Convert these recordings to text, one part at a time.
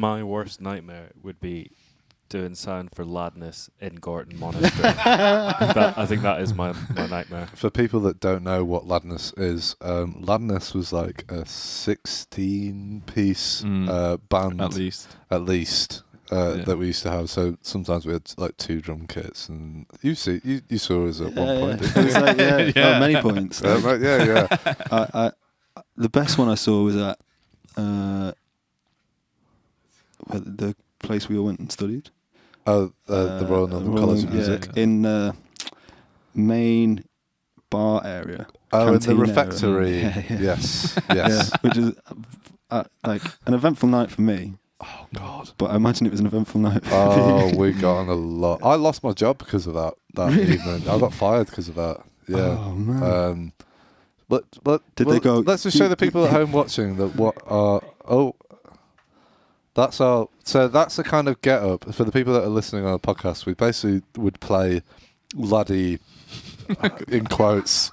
My worst nightmare would be doing sound for Ladness in Gorton Monastery. I think that is my nightmare. For people that don't know what Ladness is, Ladness was like a 16-piece band. At least. That we used to have. So sometimes we had like 2 drum kits, and you saw us at one point. It was like, at many points. Like, right, yeah. The best one I saw was at the place we all went and studied. Oh, the Royal Northern College of Music. In main bar area. Oh, in the refectory. Yeah. Yes. Yeah, which is like an eventful night for me. Oh, God. But I imagine it was an eventful night. Oh, we got on a lot. I lost my job because of that Really? evening. I got fired because of that. Yeah. Oh, man. But they go? Let's just show the people at home watching that what are. Oh, that's our. So that's the kind of get up for the people that are listening on the podcast. We basically would play laddie, in quotes,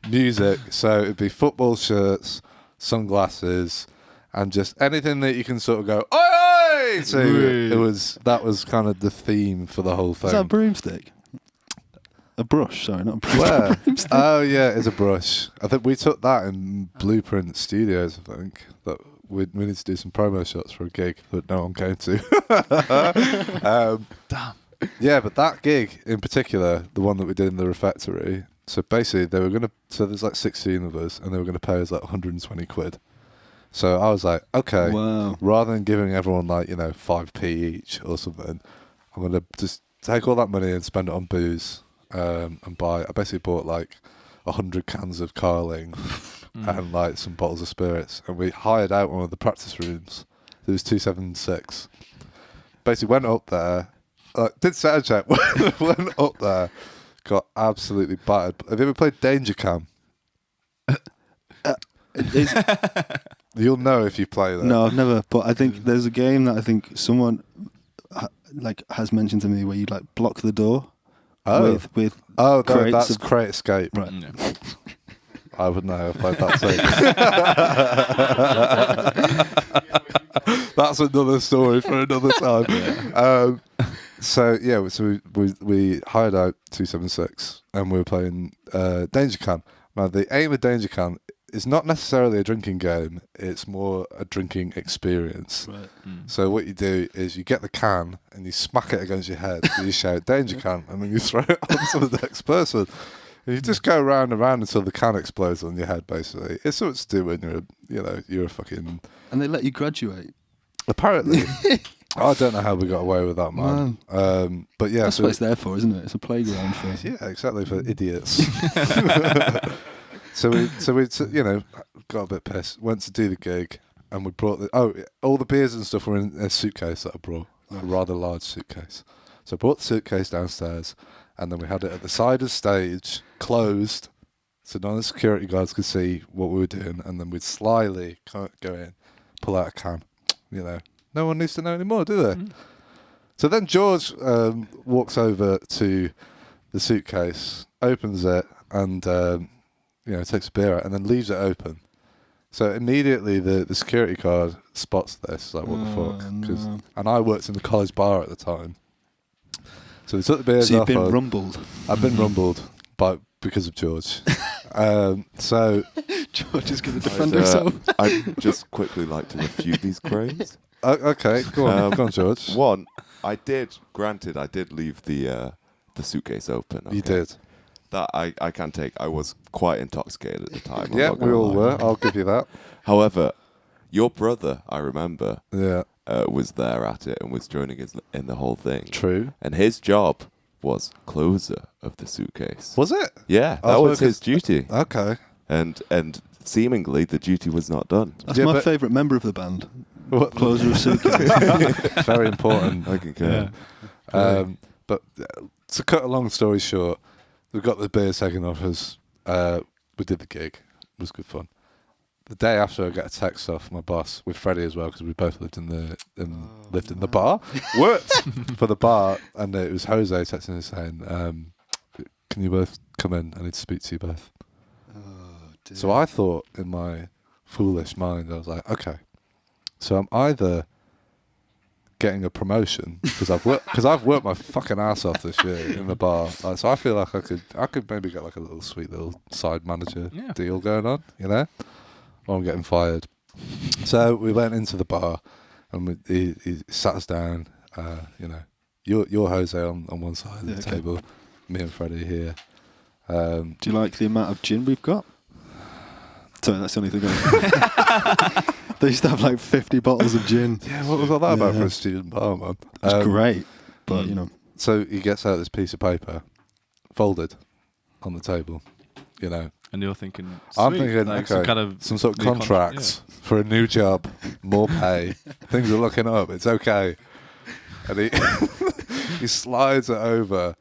music. So it'd be football shirts, sunglasses, and just anything that you can sort of go, oi, oi! So that was kind of the theme for the whole thing. Is that a broomstick? A brush, sorry, not a broomstick. Where? Oh, yeah, it's a brush. I think we took that in Blueprint Studios, I think. That we need to do some promo shots for a gig that no one came to. Damn. Yeah, but that gig in particular, the one that we did in the refectory, so basically they were going to, so there's like 16 of us, and they were going to pay us like 120 quid. So I was like, okay, Wow. rather than giving everyone like, 5p each or something, I'm going to just take all that money and spend it on booze and I basically bought like 100 cans of Carling and like some bottles of spirits, and we hired out one of the practice rooms. It was 276. Basically went up there, did sound check, went up there, got absolutely battered. Have you ever played Danger Cam? You'll know if you play that. No, I've never. But I think there's a game that I think someone has mentioned to me where you like block the door. With that's Crate Escape. Right. Yeah. I would know if I played that too. That's another story for another time. Yeah. So we hired out 276 and we were playing Danger Can. Now the aim of Danger Can is not necessarily a drinking game, it's more a drinking experience. Right. So what you do is you get the can and you smack it against your head, you shout Danger Can, and then you throw it onto the next person. And you just go round and round until the can explodes on your head, basically. It's something to do when you're a fucking... And they let you graduate. Apparently. I don't know how we got away with that, man. But yeah. That's what it's there for, isn't it? It's a playground for... Yeah, exactly, for idiots. So we got a bit pissed, went to do the gig, and we brought all the beers and stuff were in a suitcase that I brought, a rather large suitcase. So I brought the suitcase downstairs, and then we had it at the side of stage, closed, so none of the security guards could see what we were doing, and then we'd slyly go in, pull out a can. No one needs to know anymore, do they? So then George walks over to the suitcase, opens it, and takes a beer out and then leaves it open. So immediately the security guard spots this, like, what the fuck? No. And I worked in the college bar at the time. So they took the beers So off. you've been rumbled. I've been rumbled because of George. So George is going to defend himself. I'd just quickly like to refute these claims. Okay, go on, George. One, I did leave the suitcase open. Okay? You did. That I can take. I was quite intoxicated at the time. Yeah, we all were. I'll give you that. However, your brother, I remember, Yeah, was there at it and was joining us in the whole thing. true. And his job was closer of the suitcase. Was it? Yeah, I that was was his duty. Okay. And seemingly the duty was not done. That's Yeah, my but- favourite member of the band. What? Closer of suitcase. Very important. I concur. But to cut a long story short, we got the beers taken off us. We did the gig. It was good fun. The day after, I got a text off my boss with Freddie as well, because we both lived in the bar, worked for the bar, and it was Jose texting us saying, "Can you both come in? I need to speak to you both." Dear. So I thought, in my foolish mind, I was like, okay, so I'm either getting a promotion because I've worked my fucking ass off this year in the bar. Like, so I feel like I could maybe get like a little sweet little side manager deal going on, you know, while I'm getting fired. So we went into the bar and he sat us down. You know, you're Jose on one side of the table, me and Freddie here. Do you like the amount of gin we've got? Sorry, that's the only thing. They used to have like 50 bottles of gin. Yeah, what was all that about for a student bar, man? It's great, but you know. So he gets out this piece of paper, folded, on the table, you know. And you're thinking, I'm thinking, like okay, some sort of contracts for a new job, more pay, things are looking up, it's okay. And he he slides it over,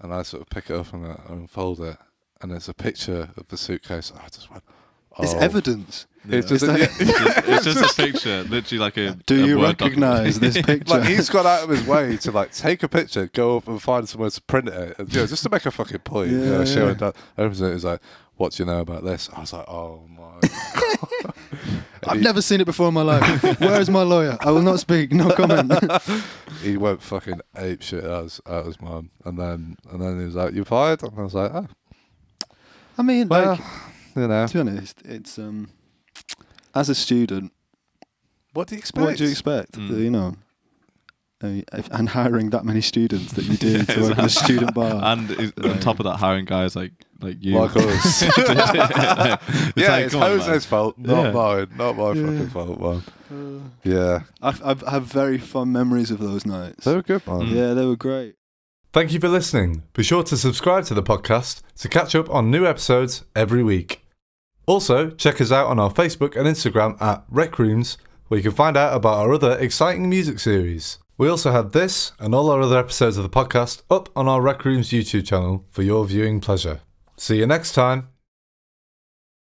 and I sort of pick it up and I unfold it, and it's a picture of the suitcase. I just went, It's evidence. It's just it's just a picture, literally like a. Do a you Word recognise this picture? like he's gone out of his way to like take a picture, go up and find somewhere to print it, and, just to make a fucking point. Showing that. Opens it, he's like, "What do you know about this?" I was like, "Oh my god." I've never seen it before in my life. Where is my lawyer? I will not speak. No comment. He went fucking ape shit at us, man. And then he was like, "You fired?" And I was like, "Oh." I mean, Well, like, you know, to be honest, it's as a student, what do you expect? what do you expect? You know, and hiring that many students that you do to work in a student bar, And on top of that, hiring guys like you. Like us. It's Jose's fault, not mine. Not my fucking fault, man. Yeah. I have very fond memories of those nights. They were good, man. Yeah, they were great. Thank you for listening. Be sure to subscribe to the podcast to catch up on new episodes every week. Also, check us out on our Facebook and Instagram at RecRooms, where you can find out about our other exciting music series. We also have this and all our other episodes of the podcast up on our RecRooms YouTube channel for your viewing pleasure. See you next time.